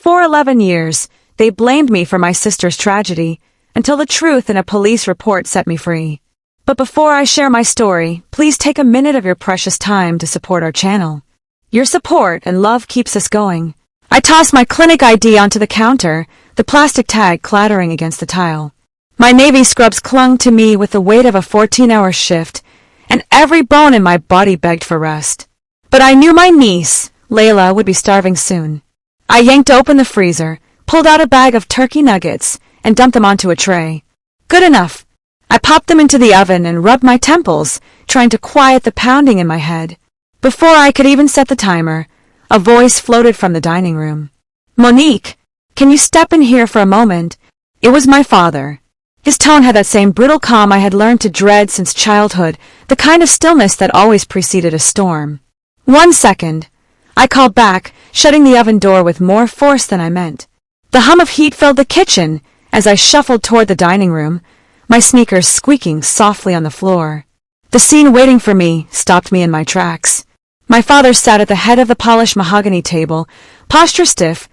For 11 years, they blamed me for my sister's tragedy, until the truth in a police report set me free. But before I share my story, please take a minute of your precious time to support our channel. Your support and love keeps us going. I tossed my clinic ID onto the counter, the plastic tag clattering against the tile. My navy scrubs clung to me with the weight of a 14-hour shift, and every bone in my body begged for rest. But I knew my niece, Layla, would be starving soon. I yanked open the freezer, pulled out a bag of turkey nuggets, and dumped them onto a tray. Good enough. I popped them into the oven and rubbed my temples, trying to quiet the pounding in my head. Before I could even set the timer, a voice floated from the dining room. "Monique, can you step in here for a moment?" It was my father. His tone had that same brittle calm I had learned to dread since childhood, the kind of stillness that always preceded a storm. "1 second. I called back, shutting the oven door with more force than I meant. The hum of heat filled the kitchen as I shuffled toward the dining room, my sneakers squeaking softly on the floor. The scene waiting for me stopped me in my tracks. My father sat at the head of the polished mahogany table, posture stiff,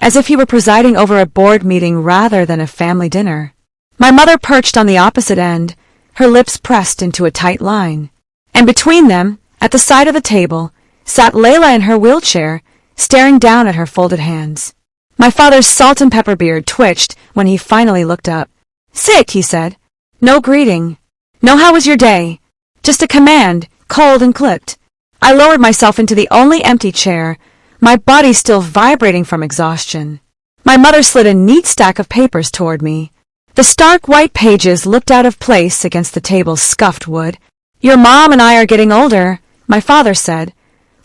as if he were presiding over a board meeting rather than a family dinner. My mother perched on the opposite end, her lips pressed into a tight line. And between them, at the side of the table, sat Layla in her wheelchair, staring down at her folded hands. My father's salt and pepper beard twitched when he finally looked up. "Sit," he said. No greeting. No "how was your day?" Just a command, cold and clipped. I lowered myself into the only empty chair, my body still vibrating from exhaustion. My mother slid a neat stack of papers toward me. The stark white pages looked out of place against the table's scuffed wood. "Your mom and I are getting older," my father said,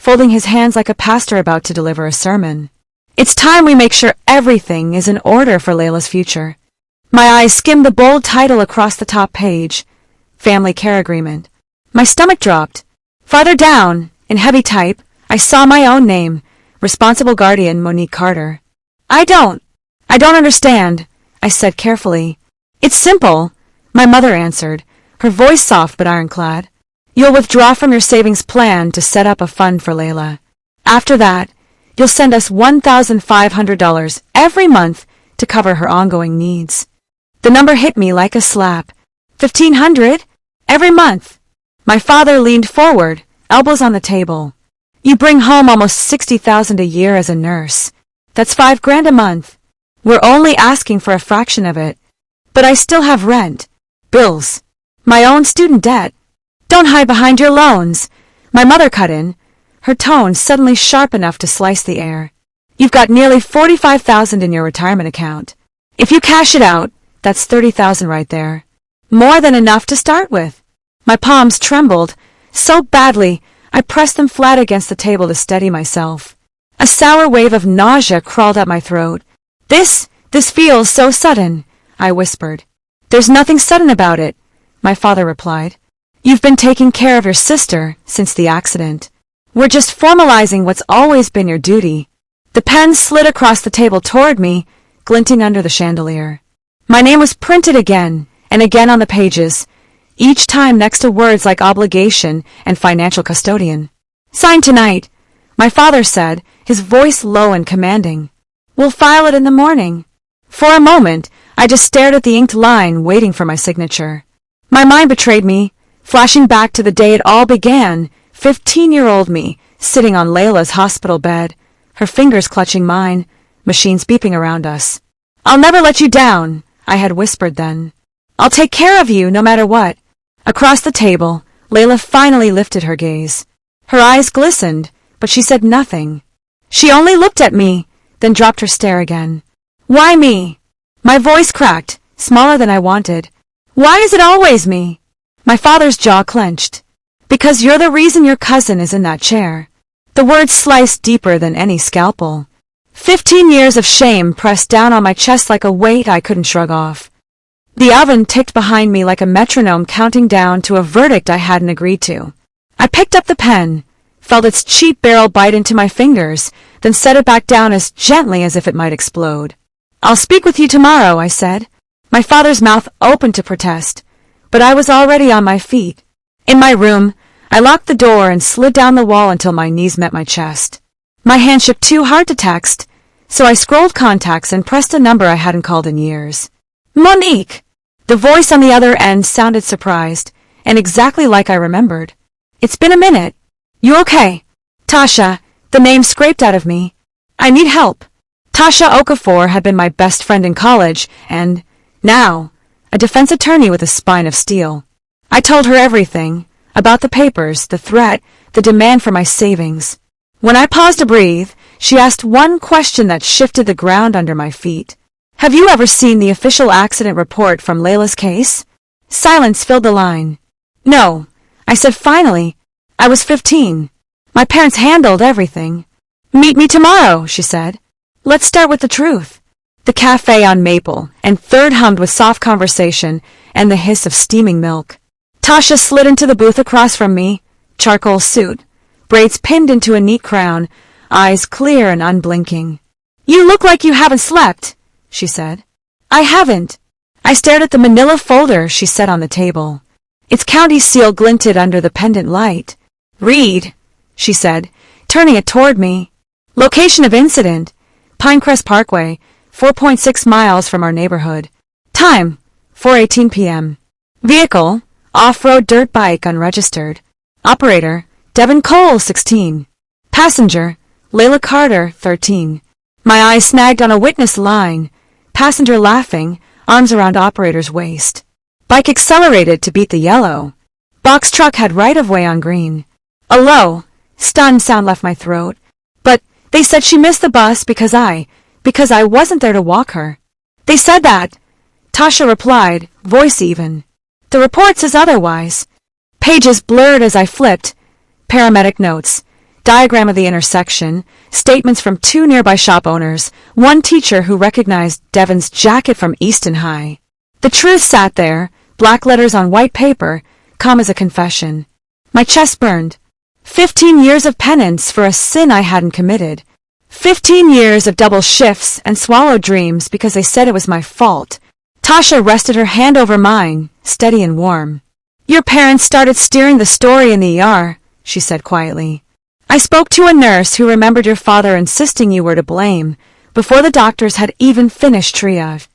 folding his hands like a pastor about to deliver a sermon. "It's time we make sure everything is in order for Layla's future." My eyes skimmed the bold title across the top page, Family Care Agreement. My stomach dropped. Farther down, in heavy type, I saw my own name, Responsible Guardian Monique Carter. I don't understand," I said carefully. "It's simple," my mother answered, her voice soft but ironclad. "You'll withdraw from your savings plan to set up a fund for Layla. After that, you'll send us $1,500 every month to cover her ongoing needs." The number hit me like a slap. $1,500? Every month? My father leaned forward, elbows on the table. "You bring home almost $60,000 a year as a nurse. That's $5,000 a month. We're only asking for a fraction of it. But I still have rent, bills, my own student debt." "Don't hide behind your loans," my mother cut in, her tone suddenly sharp enough to slice the air. "You've got nearly $45,000 in your retirement account. If you cash it out, that's $30,000 right there. More than enough to start with." My palms trembled so badly I pressed them flat against the table to steady myself. A sour wave of nausea crawled up my throat. This feels so sudden," I whispered. "There's nothing sudden about it," my father replied. "You've been taking care of your sister since the accident. We're just formalizing what's always been your duty." The pen slid across the table toward me, glinting under the chandelier. My name was printed again and again on the pages, each time next to words like obligation and financial custodian. "Sign tonight," my father said, his voice low and commanding. "We'll file it in the morning." For a moment, I just stared at the inked line, waiting for my signature. My mind betrayed me, flashing back to the day it all began, 15-year-old me, sitting on Layla's hospital bed, her fingers clutching mine, machines beeping around us. "I'll never let you down," I had whispered then. "I'll take care of you no matter what." Across the table, Layla finally lifted her gaze. Her eyes glistened, but she said nothing. She only looked at me, then dropped her stare again. "Why me?" My voice cracked, smaller than I wanted. "Why is it always me?" My father's jaw clenched. "Because you're the reason your cousin is in that chair." The words sliced deeper than any scalpel. 15 years of shame pressed down on my chest like a weight I couldn't shrug off. The oven ticked behind me like a metronome counting down to a verdict I hadn't agreed to. I picked up the pen, felt its cheap barrel bite into my fingers, then set it back down as gently as if it might explode. "I'll speak with you tomorrow," I said. My father's mouth opened to protest, but I was already on my feet. In my room, I locked the door and slid down the wall until my knees met my chest. My hand shook too hard to text, So I scrolled contacts and pressed a number I hadn't called in years. Monique! The voice on the other end sounded surprised, and exactly like I remembered. It's been a minute. You okay? Tasha, the name scraped out of me. I need help. Tasha Okafor had been my best friend in college, and, now, a defense attorney with a spine of steel. I told her everything, about the papers, the threat, the demand for my savings. When I paused to breathe, she asked one question that shifted the ground under my feet. Have you ever seen the official accident report from Layla's case? Silence filled the line. No, I said finally. I was 15. My parents handled everything. Meet me tomorrow, she said. Let's start with the truth. The cafe on Maple and Third hummed with soft conversation and the hiss of steaming milk. Tasha slid into the booth across from me, charcoal suit, braids pinned into a neat crown, eyes clear and unblinking. You look like you haven't slept, she said. I haven't. I stared at the manila folder she set on the table. Its county seal glinted under the pendant light. Read, she said, turning it toward me. Location of incident, Pinecrest Parkway, 4.6 miles from our neighborhood. Time, 4:18 p.m. Vehicle, off-road dirt bike unregistered. Operator, Devin Cole, 16. Passenger, Layla Carter, 13. My eyes snagged on a witness line. Passenger laughing, arms around operator's waist. Bike accelerated to beat the yellow. Box truck had right-of-way on green. A low, stunned sound left my throat. But they said she missed the bus because I wasn't there to walk her. They said that. Tasha replied, voice even. The report says otherwise. Pages blurred as I flipped. Paramedic notes, diagram of the intersection, statements from 2 nearby shop owners, 1 teacher who recognized Devin's jacket from Easton High. The truth sat there, black letters on white paper, calm as a confession. My chest burned. 15 years of penance for a sin I hadn't committed. 15 years of double shifts and swallowed dreams because they said it was my fault. Tasha rested her hand over mine, steady and warm. Your parents started steering the story in the ER, she said quietly. I spoke to a nurse who remembered your father insisting you were to blame, before the doctors had even finished triage.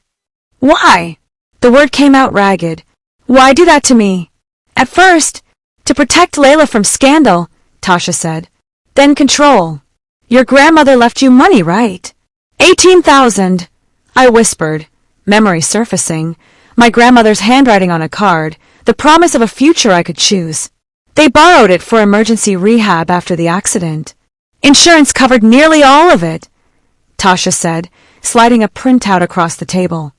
Why? The word came out ragged. Why do that to me? At first, to protect Layla from scandal, Tasha said. Then control. Your grandmother left you money, right? 18,000, I whispered, memory surfacing, my grandmother's handwriting on a card, the promise of a future I could choose. They borrowed it for emergency rehab after the accident. Insurance covered nearly all of it, Tasha said, sliding a printout across the table.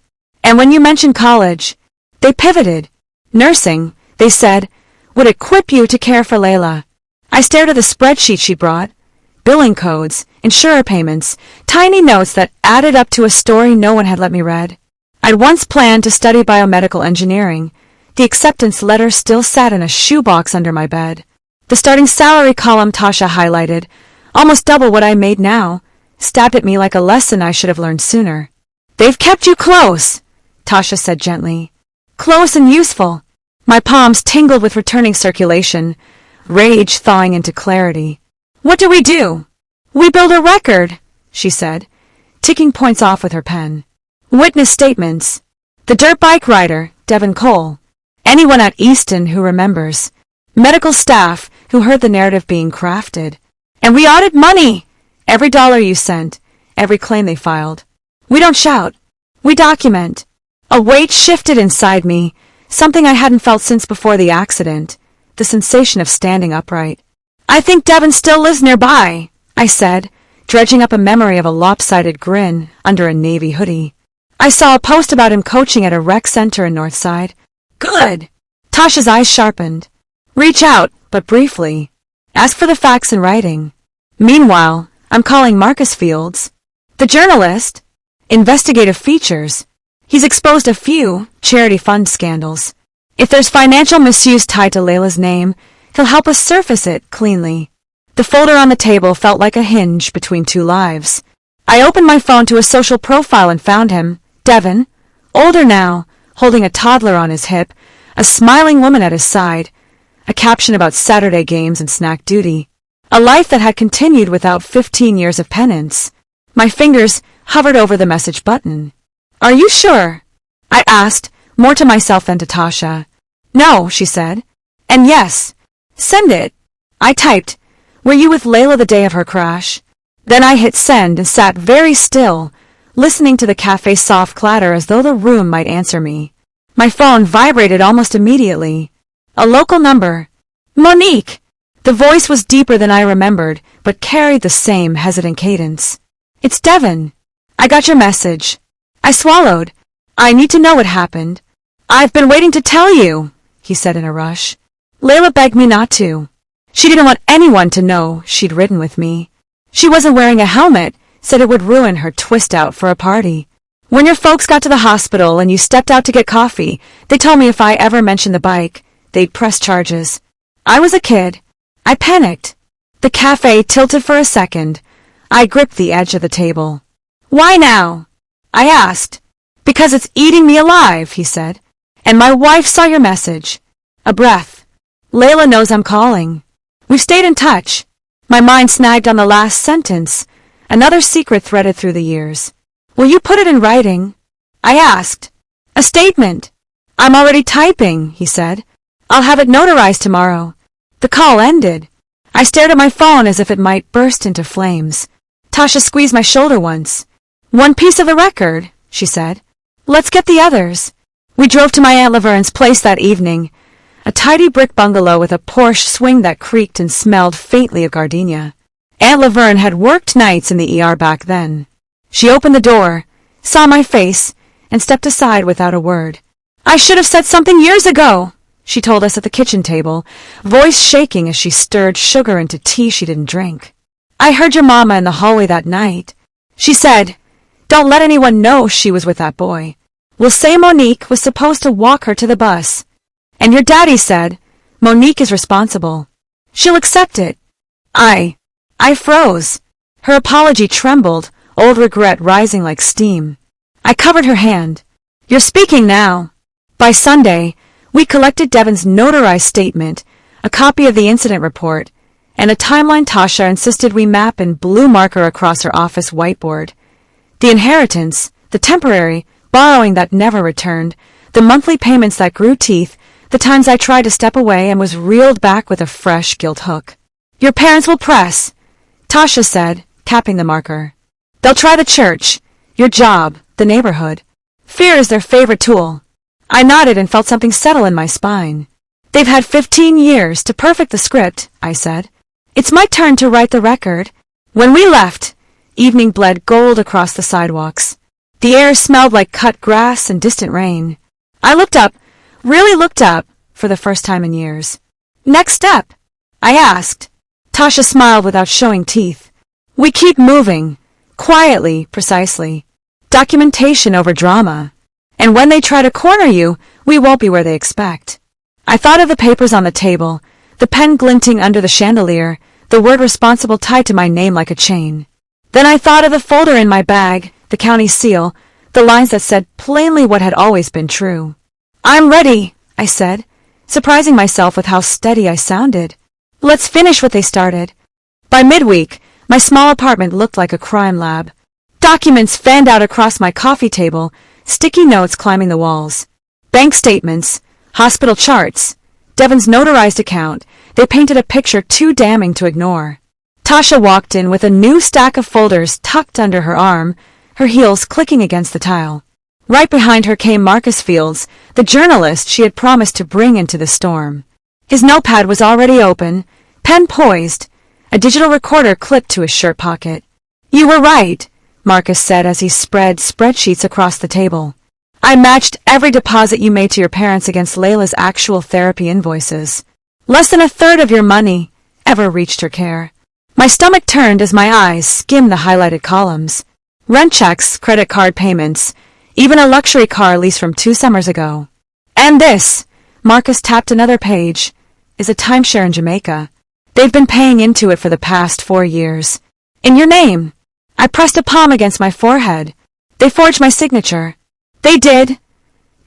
And when you mentioned college, they pivoted. Nursing, they said, would equip you to care for Layla. I stared at the spreadsheet she brought. Billing codes, insurer payments, tiny notes that added up to a story no one had let me read. I'd once planned to study biomedical engineering. The acceptance letter still sat in a shoebox under my bed. The starting salary column Tasha highlighted, almost double what I made now, stabbed at me like a lesson I should have learned sooner. They've kept you close, Tasha said gently. Close and useful. My palms tingled with returning circulation, rage thawing into clarity. What do? We build a record, she said, ticking points off with her pen. Witness statements. The dirt bike rider, Devin Cole. Anyone at Easton who remembers. Medical staff who heard the narrative being crafted. And we audit money. Every dollar you sent, every claim they filed. We don't shout. We document. A weight shifted inside me, something I hadn't felt since before the accident, the sensation of standing upright. I think Devin still lives nearby, I said, dredging up a memory of a lopsided grin under a navy hoodie. I saw a post about him coaching at a rec center in Northside. Good. Tasha's eyes sharpened. Reach out, but briefly. Ask for the facts in writing. Meanwhile, I'm calling Marcus Fields. The journalist. Investigative features. He's exposed a few charity fund scandals. If there's financial misuse tied to Layla's name, he'll help us surface it cleanly. The folder on the table felt like a hinge between 2 lives. I opened my phone to a social profile and found him, Devin, older now, holding a toddler on his hip, a smiling woman at his side, a caption about Saturday games and snack duty. A life that had continued without 15 years of penance. My fingers hovered over the message button. Are you sure? I asked, more to myself than to Tasha. No, she said. And yes. Send it. I typed, were you with Layla the day of her crash? Then I hit send and sat very still, listening to the cafe's soft clatter as though the room might answer me. My phone vibrated almost immediately. A local number. Monique! The voice was deeper than I remembered, but carried the same hesitant cadence. It's Devon. I got your message. I swallowed. I need to know what happened. I've been waiting to tell you, he said in a rush. Layla begged me not to. She didn't want anyone to know she'd ridden with me. She wasn't wearing a helmet, said it would ruin her twist out for a party. When your folks got to the hospital and you stepped out to get coffee, they told me if I ever mentioned the bike, they'd press charges. I was a kid. I panicked. The cafe tilted for a second. I gripped the edge of the table. Why now? I asked. Because it's eating me alive, he said. And my wife saw your message. A breath. Layla knows I'm calling. We've stayed in touch. My mind snagged on the last sentence. Another secret threaded through the years. Will you put it in writing? I asked. A statement. I'm already typing, he said. I'll have it notarized tomorrow. The call ended. I stared at my phone as if it might burst into flames. Tasha squeezed my shoulder once. One piece of the record, she said. Let's get the others. We drove to my Aunt Laverne's place that evening, a tidy brick bungalow with a Porsche swing that creaked and smelled faintly of gardenia. Aunt Laverne had worked nights in the ER back then. She opened the door, saw my face, and stepped aside without a word. I should have said something years ago, she told us at the kitchen table, voice shaking as she stirred sugar into tea she didn't drink. I heard your mama in the hallway that night. She said, don't let anyone know she was with that boy. We'll say Monique was supposed to walk her to the bus. And your daddy said, Monique is responsible. She'll accept it. I froze. Her apology trembled, old regret rising like steam. I covered her hand. You're speaking now. By Sunday, we collected Devon's notarized statement, a copy of the incident report, and a timeline Tasha insisted we map in blue marker across her office whiteboard. The inheritance, the temporary, borrowing that never returned, the monthly payments that grew teeth, the times I tried to step away and was reeled back with a fresh guilt hook. Your parents will press, Tasha said, tapping the marker. They'll try the church, your job, the neighborhood. Fear is their favorite tool. I nodded and felt something settle in my spine. They've had 15 years to perfect the script, I said. It's my turn to write the record. When we left, evening bled gold across the sidewalks. The air smelled like cut grass and distant rain. I looked up, really looked up, for the first time in years. Next step? I asked. Tasha smiled without showing teeth. We keep moving. Quietly, precisely. Documentation over drama. And when they try to corner you, we won't be where they expect. I thought of the papers on the table, the pen glinting under the chandelier, the word responsible tied to my name like a chain. Then I thought of the folder in my bag, the county seal, the lines that said plainly what had always been true. I'm ready, I said, surprising myself with how steady I sounded. Let's finish what they started. By midweek, my small apartment looked like a crime lab. Documents fanned out across my coffee table, sticky notes climbing the walls. Bank statements, hospital charts, Devon's notarized account. They painted a picture too damning to ignore. Tasha walked in with a new stack of folders tucked under her arm, her heels clicking against the tile. Right behind her came Marcus Fields, the journalist she had promised to bring into the storm. His notepad was already open, pen poised, a digital recorder clipped to his shirt pocket. You were right, Marcus said as he spread spreadsheets across the table. I matched every deposit you made to your parents against Layla's actual therapy invoices. Less than a third of your money ever reached her care. My stomach turned as my eyes skimmed the highlighted columns. Rent checks, credit card payments, even a luxury car lease from 2 summers ago. And this, Marcus tapped another page, is a timeshare in Jamaica. They've been paying into it for the past 4 years. In your name. I pressed a palm against my forehead. They forged my signature. They did,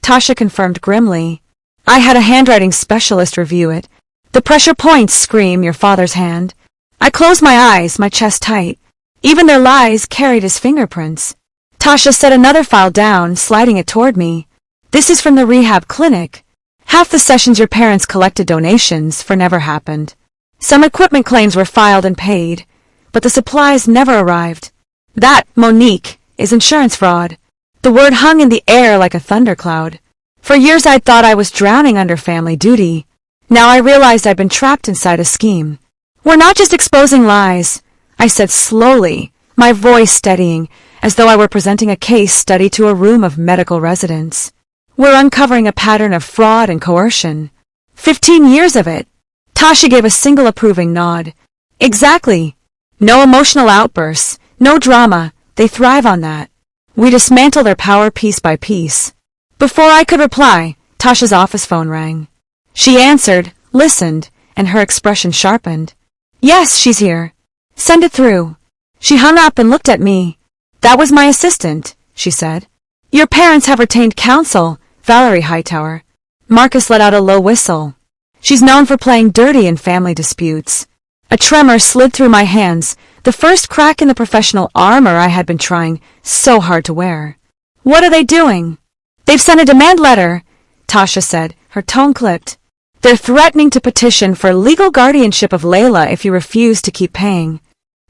Tasha confirmed grimly. I had a handwriting specialist review it. The pressure points scream your father's hand. I closed my eyes, my chest tight. Even their lies carried his fingerprints. Tasha set another file down, sliding it toward me. This is from the rehab clinic. Half the sessions your parents collected donations for never happened. Some equipment claims were filed and paid, but the supplies never arrived. That, Monique, is insurance fraud. The word hung in the air like a thundercloud. For years I'd thought I was drowning under family duty. Now I realized I'd been trapped inside a scheme. We're not just exposing lies, I said slowly, my voice steadying, as though I were presenting a case study to a room of medical residents. We're uncovering a pattern of fraud and coercion. 15 years of it. Tasha gave a single approving nod. Exactly. No emotional outbursts, no drama. They thrive on that. We dismantle their power piece by piece. Before I could reply, Tasha's office phone rang. She answered, listened, and her expression sharpened. Yes, she's here. Send it through. She hung up and looked at me. That was my assistant, she said. Your parents have retained counsel, Valerie Hightower. Marcus let out a low whistle. She's known for playing dirty in family disputes. A tremor slid through my hands, the first crack in the professional armor I had been trying so hard to wear. What are they doing? They've sent a demand letter, Tasha said, her tone clipped. They're threatening to petition for legal guardianship of Layla if you refuse to keep paying.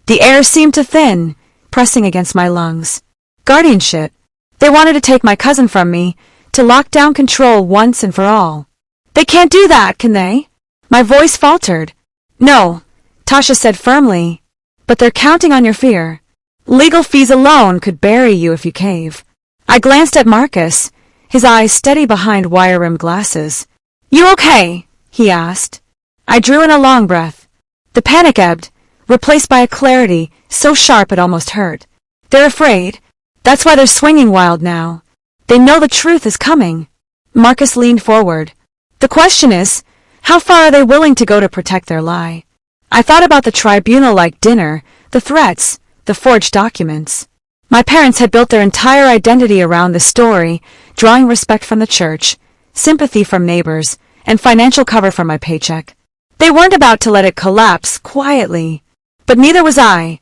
The air seemed to thin, pressing against my lungs. Guardianship. They wanted to take my cousin from me, to lock down control once and for all. They can't do that, can they? My voice faltered. No, Tasha said firmly, but they're counting on your fear. Legal fees alone could bury you if you cave. I glanced at Marcus, his eyes steady behind wire-rimmed glasses. You okay? He asked. I drew in a long breath. The panic ebbed, replaced by a clarity so sharp it almost hurt. They're afraid. That's why they're swinging wild now. They know the truth is coming. Marcus leaned forward. The question is, how far are they willing to go to protect their lie? I thought about the tribunal-like dinner, the threats, the forged documents. My parents had built their entire identity around this story, drawing respect from the church, sympathy from neighbors, and financial cover from my paycheck. They weren't about to let it collapse quietly. But neither was I.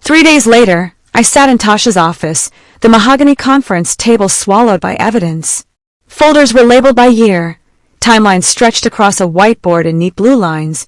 3 days later, I sat in Tasha's office, the mahogany conference table swallowed by evidence. Folders were labeled by year, timelines stretched across a whiteboard in neat blue lines,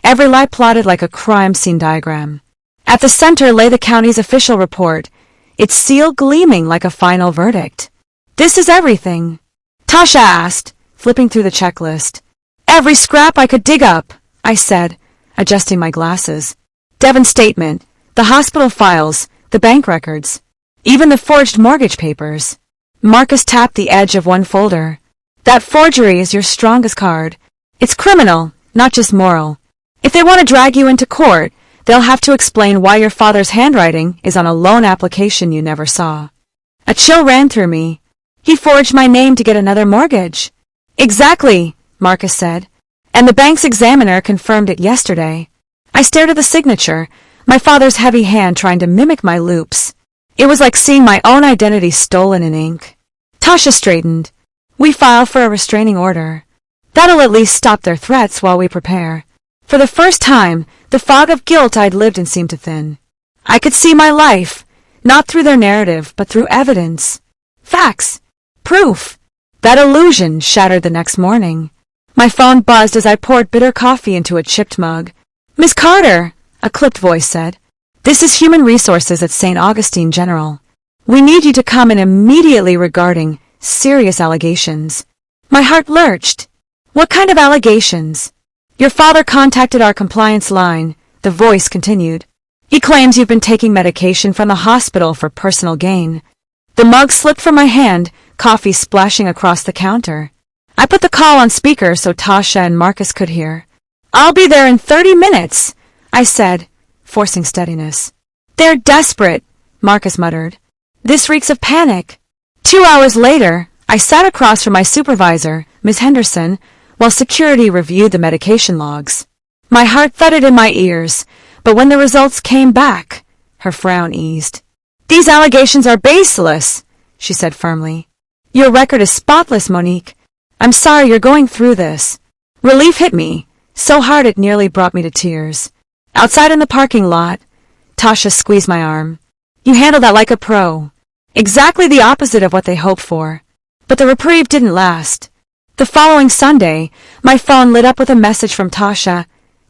every lie plotted like a crime scene diagram. At the center lay the county's official report, its seal gleaming like a final verdict. This is everything? Tasha asked, flipping through the checklist. Every scrap I could dig up, I said, adjusting my glasses. Devon's statement, the hospital files, the bank records, even the forged mortgage papers. Marcus tapped the edge of one folder. That forgery is your strongest card. It's criminal, not just moral. If they want to drag you into court, they'll have to explain why your father's handwriting is on a loan application you never saw. A chill ran through me. He forged my name to get another mortgage. Exactly, Marcus said. And the bank's examiner confirmed it yesterday. I stared at the signature, my father's heavy hand trying to mimic my loops. It was like seeing my own identity stolen in ink. Tasha straightened. We file for a restraining order. That'll at least stop their threats while we prepare. For the first time, the fog of guilt I'd lived in seemed to thin. I could see my life, not through their narrative, but through evidence. Facts. Proof. That illusion shattered the next morning. My phone buzzed as I poured bitter coffee into a chipped mug. Miss Carter, a clipped voice said. This is Human Resources at St. Augustine General. We need you to come in immediately regarding serious allegations. My heart lurched. What kind of allegations? Your father contacted our compliance line, the voice continued. He claims you've been taking medication from the hospital for personal gain. The mug slipped from my hand, coffee splashing across the counter. I put the call on speaker so Tasha and Marcus could hear. I'll be there in 30 minutes, I said, forcing steadiness. They're desperate, Marcus muttered. This reeks of panic. 2 hours later, I sat across from my supervisor, Ms. Henderson, while security reviewed the medication logs. My heart thudded in my ears, but when the results came back, her frown eased. These allegations are baseless, she said firmly. Your record is spotless, Monique. I'm sorry you're going through this. Relief hit me, so hard it nearly brought me to tears. Outside in the parking lot, Tasha squeezed my arm. You handled that like a pro. Exactly the opposite of what they hoped for. But the reprieve didn't last. The following Sunday, my phone lit up with a message from Tasha.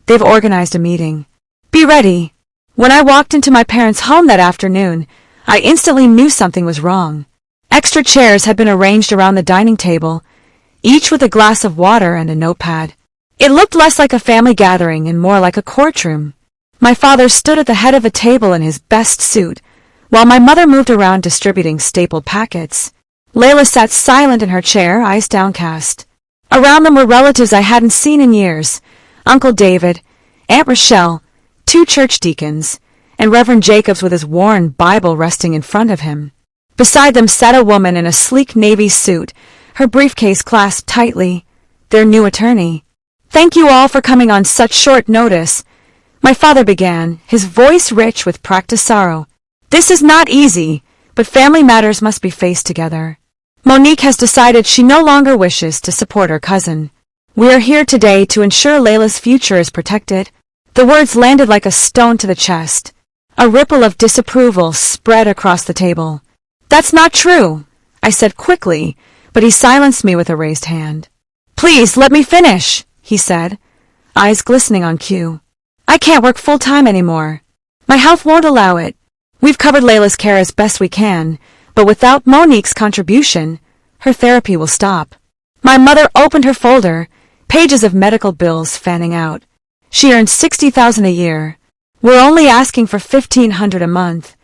They've organized a meeting. Be ready. When I walked into my parents' home that afternoon, I instantly knew something was wrong. Extra chairs had been arranged around the dining table, each with a glass of water and a notepad. It looked less like a family gathering and more like a courtroom. My father stood at the head of the table in his best suit, while my mother moved around distributing stapled packets. Layla sat silent in her chair, eyes downcast. Around them were relatives I hadn't seen in years. Uncle David, Aunt Rochelle, 2 church deacons, and Reverend Jacobs with his worn Bible resting in front of him. Beside them sat a woman in a sleek navy suit, her briefcase clasped tightly, their new attorney. Thank you all for coming on such short notice, my father began, his voice rich with practiced sorrow. This is not easy, but family matters must be faced together. Monique has decided she no longer wishes to support her cousin. We are here today to ensure Layla's future is protected. The words landed like a stone to the chest. A ripple of disapproval spread across the table. That's not true, I said quickly, but he silenced me with a raised hand. Please, let me finish, he said, eyes glistening on cue. I can't work full-time anymore. My health won't allow it. We've covered Layla's care as best we can, but without Monique's contribution, her therapy will stop. My mother opened her folder, pages of medical bills fanning out. She earned $60,000 a year. We're only asking for $1,500 a month.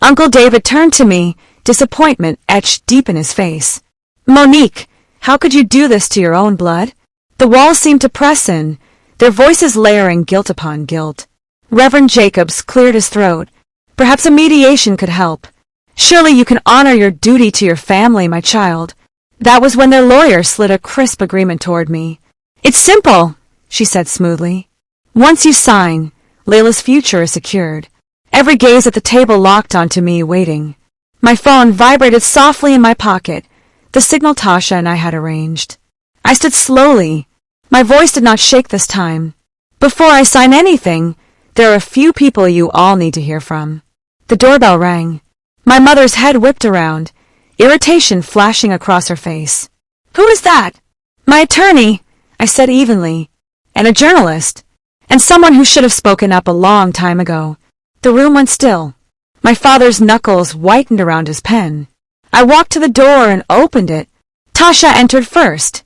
Uncle David turned to me, disappointment etched deep in his face. Monique, how could you do this to your own blood? The walls seemed to press in, their voices layering guilt upon guilt. Reverend Jacobs cleared his throat. Perhaps a mediation could help. Surely you can honor your duty to your family, my child. That was when their lawyer slid a crisp agreement toward me. It's simple, she said smoothly. Once you sign, Layla's future is secured. Every gaze at the table locked onto me, waiting. My phone vibrated softly in my pocket, the signal Tasha and I had arranged. I stood slowly. My voice did not shake this time. Before I sign anything, there are a few people you all need to hear from. The doorbell rang. My mother's head whipped around, irritation flashing across her face. Who is that? My attorney, I said evenly, and a journalist, and someone who should have spoken up a long time ago. The room went still. My father's knuckles whitened around his pen. I walked to the door and opened it. Tasha entered first,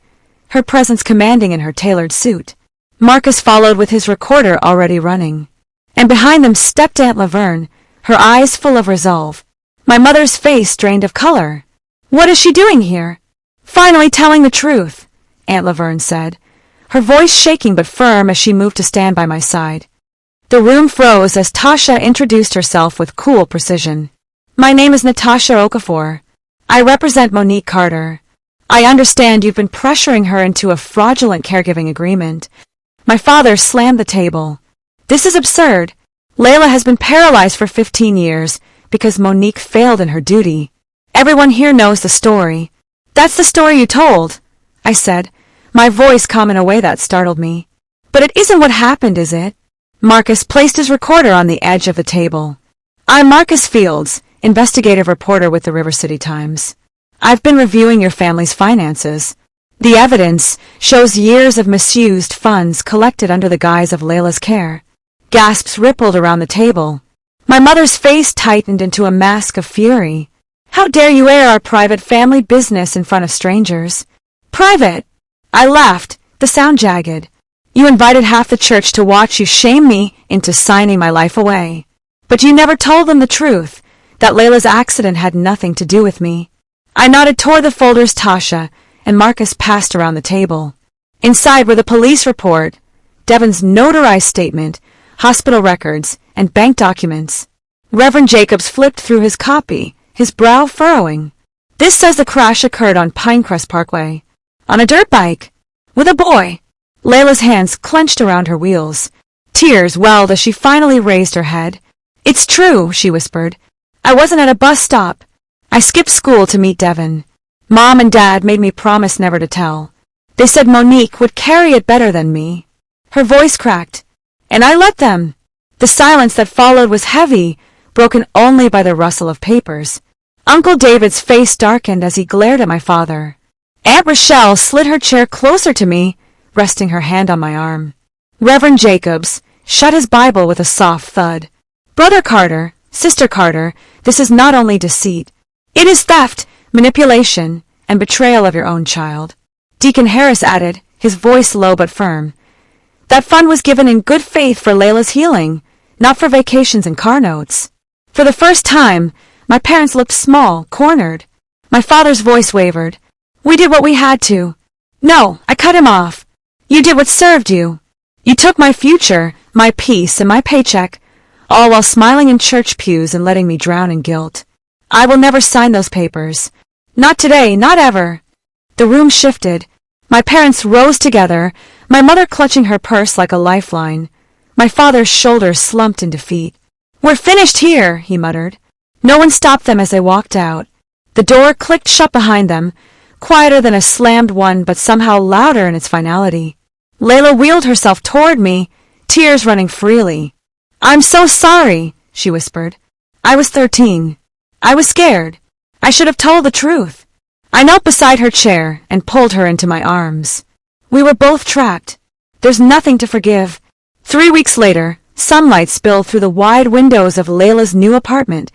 her presence commanding in her tailored suit. Marcus followed with his recorder already running. And behind them stepped Aunt Laverne, her eyes full of resolve. My mother's face drained of color. What is she doing here? Finally telling the truth, Aunt Laverne said, her voice shaking but firm as she moved to stand by my side. The room froze as Tasha introduced herself with cool precision. My name is Natasha Okafor. I represent Monique Carter. I understand you've been pressuring her into a fraudulent caregiving agreement. My father slammed the table. This is absurd. Layla has been paralyzed for 15 years because Monique failed in her duty. Everyone here knows the story. That's the story you told, I said, my voice calm in a way that startled me. But it isn't what happened, is it? Marcus placed his recorder on the edge of the table. I'm Marcus Fields, investigative reporter with the River City Times. I've been reviewing your family's finances. The evidence shows years of misused funds collected under the guise of Layla's care. Gasps rippled around the table. My mother's face tightened into a mask of fury. How dare you air our private family business in front of strangers? Private! I laughed, the sound jagged. You invited half the church to watch you shame me into signing my life away. But you never told them the truth, that Layla's accident had nothing to do with me. I nodded toward the folders Tasha and Marcus passed around the table. Inside were the police report, Devon's notarized statement, hospital records, and bank documents. Reverend Jacobs flipped through his copy, his brow furrowing. This says the crash occurred on Pinecrest Parkway. On a dirt bike. With a boy. Layla's hands clenched around her wheels. Tears welled as she finally raised her head. It's true, she whispered. I wasn't at a bus stop. I skipped school to meet Devon. Mom and Dad made me promise never to tell. They said Monique would carry it better than me. Her voice cracked. And I let them. The silence that followed was heavy, broken only by the rustle of papers. Uncle David's face darkened as he glared at my father. Aunt Rochelle slid her chair closer to me, resting her hand on my arm. Reverend Jacobs shut his Bible with a soft thud. Brother Carter, Sister Carter, this is not only deceit. It is theft, manipulation, and betrayal of your own child. Deacon Harris added, his voice low but firm. That fund was given in good faith for Layla's healing, not for vacations and car notes. For the first time, my parents looked small, cornered. My father's voice wavered. We did what we had to. No, I cut him off. You did what served you. You took my future, my peace, and my paycheck, all while smiling in church pews and letting me drown in guilt. I will never sign those papers. Not today, not ever. The room shifted. My parents rose together, my mother clutching her purse like a lifeline. My father's shoulders slumped in defeat. We're finished here, he muttered. No one stopped them as they walked out. The door clicked shut behind them, quieter than a slammed one but somehow louder in its finality. Layla wheeled herself toward me, tears running freely. I'm so sorry, she whispered. I was 13. I was scared. I should have told the truth. I knelt beside her chair and pulled her into my arms. We were both trapped. There's nothing to forgive. 3 weeks later, sunlight spilled through the wide windows of Layla's new apartment,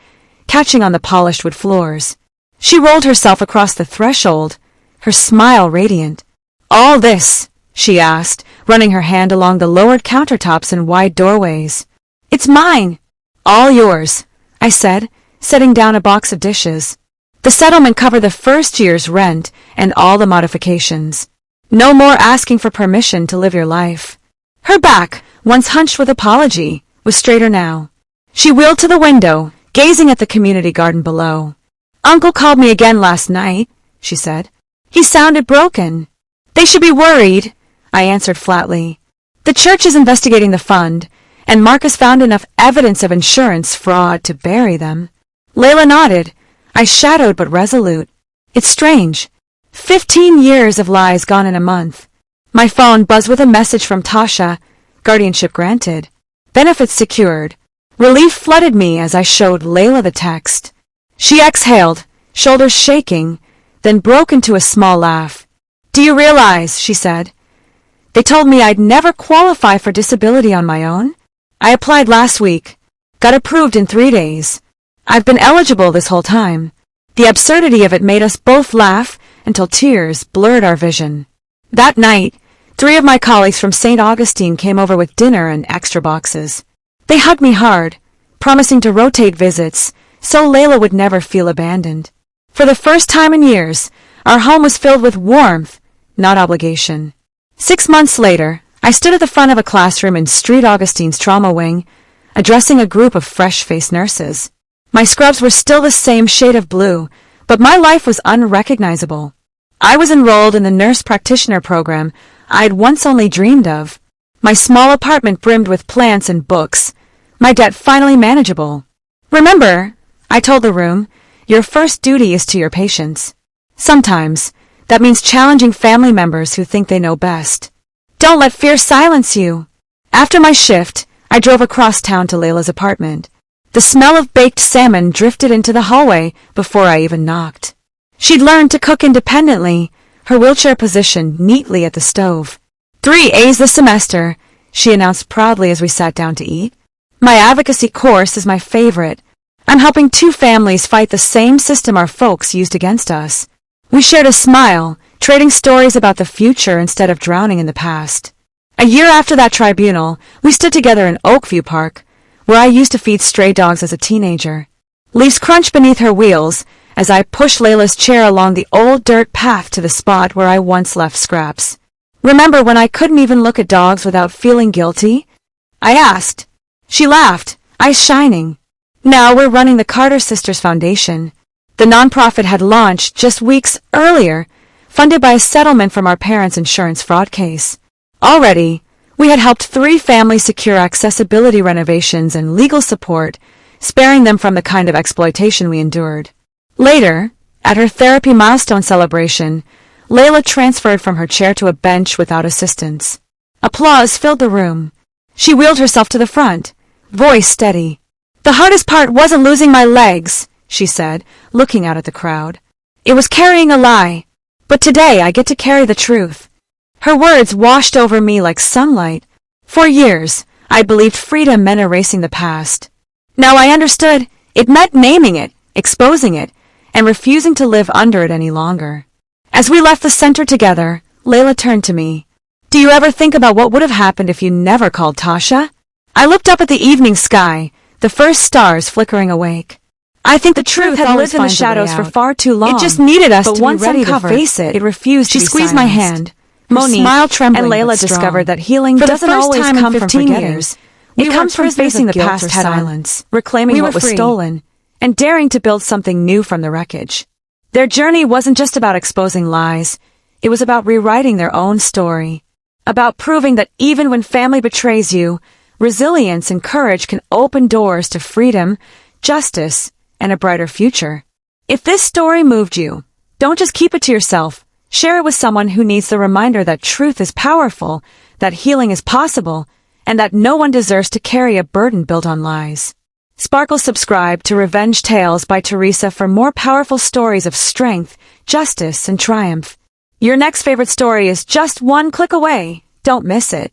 catching on the polished wood floors. She rolled herself across the threshold, her smile radiant. All this, she asked, running her hand along the lowered countertops and wide doorways. It's mine. All yours, I said, setting down a box of dishes. The settlement covered the first year's rent and all the modifications. No more asking for permission to live your life. Her back, once hunched with apology, was straighter now. She wheeled to the window, gazing at the community garden below. Uncle called me again last night, she said. He sounded broken. They should be worried, I answered flatly. The church is investigating the fund, and Marcus found enough evidence of insurance fraud to bury them. Layla nodded. I shadowed but resolute. It's strange. 15 years of lies gone in a month. My phone buzzed with a message from Tasha. Guardianship granted. Benefits secured. Relief flooded me as I showed Layla the text. She exhaled, shoulders shaking, then broke into a small laugh. Do you realize, she said, they told me I'd never qualify for disability on my own? I applied last week. Got approved in 3 days. I've been eligible this whole time. The absurdity of it made us both laugh until tears blurred our vision. That night, 3 of my colleagues from St. Augustine came over with dinner and extra boxes. They hugged me hard, promising to rotate visits, so Layla would never feel abandoned. For the first time in years, our home was filled with warmth, not obligation. 6 months later, I stood at the front of a classroom in St. Augustine's trauma wing, addressing a group of fresh-faced nurses. My scrubs were still the same shade of blue, but my life was unrecognizable. I was enrolled in the nurse practitioner program I'd once only dreamed of. My small apartment brimmed with plants and books, my debt finally manageable. Remember, I told the room, your first duty is to your patients. Sometimes, that means challenging family members who think they know best. Don't let fear silence you. After my shift, I drove across town to Layla's apartment. The smell of baked salmon drifted into the hallway before I even knocked. She'd learned to cook independently, her wheelchair positioned neatly at the stove. 3 A's this semester, she announced proudly as we sat down to eat. My advocacy course is my favorite. I'm helping 2 families fight the same system our folks used against us. We shared a smile, trading stories about the future instead of drowning in the past. A year after that tribunal, we stood together in Oakview Park, where I used to feed stray dogs as a teenager. Leaves crunched beneath her wheels as I pushed Layla's chair along the old dirt path to the spot where I once left scraps. Remember when I couldn't even look at dogs without feeling guilty? I asked. She laughed, eyes shining. Now we're running the Carter Sisters Foundation. The nonprofit had launched just weeks earlier, funded by a settlement from our parents' insurance fraud case. Already, we had helped 3 families secure accessibility renovations and legal support, sparing them from the kind of exploitation we endured. Later, at her therapy milestone celebration, Layla transferred from her chair to a bench without assistance. Applause filled the room. She wheeled herself to the front, voice steady. "The hardest part wasn't losing my legs," she said, looking out at the crowd. "It was carrying a lie. But today I get to carry the truth." Her words washed over me like sunlight. For years, I believed freedom meant erasing the past. Now I understood it meant naming it, exposing it, and refusing to live under it any longer. As we left the center together, Layla turned to me. "Do you ever think about what would have happened if you never called Tasha?" I looked up at the evening sky, the first stars flickering awake. I think the truth had lived in the shadows for far too long. It just needed us to be ready to face it. It refused to be silenced. She squeezed my hand. Monique, smile trembling, and Layla discovered that healing doesn't always come from forgetting. It comes from facing the past head on, reclaiming what was stolen, and daring to build something new from the wreckage. Their journey wasn't just about exposing lies. It was about rewriting their own story. About proving that even when family betrays you, resilience and courage can open doors to freedom, justice, and a brighter future. If this story moved you, don't just keep it to yourself. Share it with someone who needs the reminder that truth is powerful, that healing is possible, and that no one deserves to carry a burden built on lies. Sparkle subscribe to Revenge Tales by Teresa for more powerful stories of strength, justice, and triumph. Your next favorite story is just one click away. Don't miss it.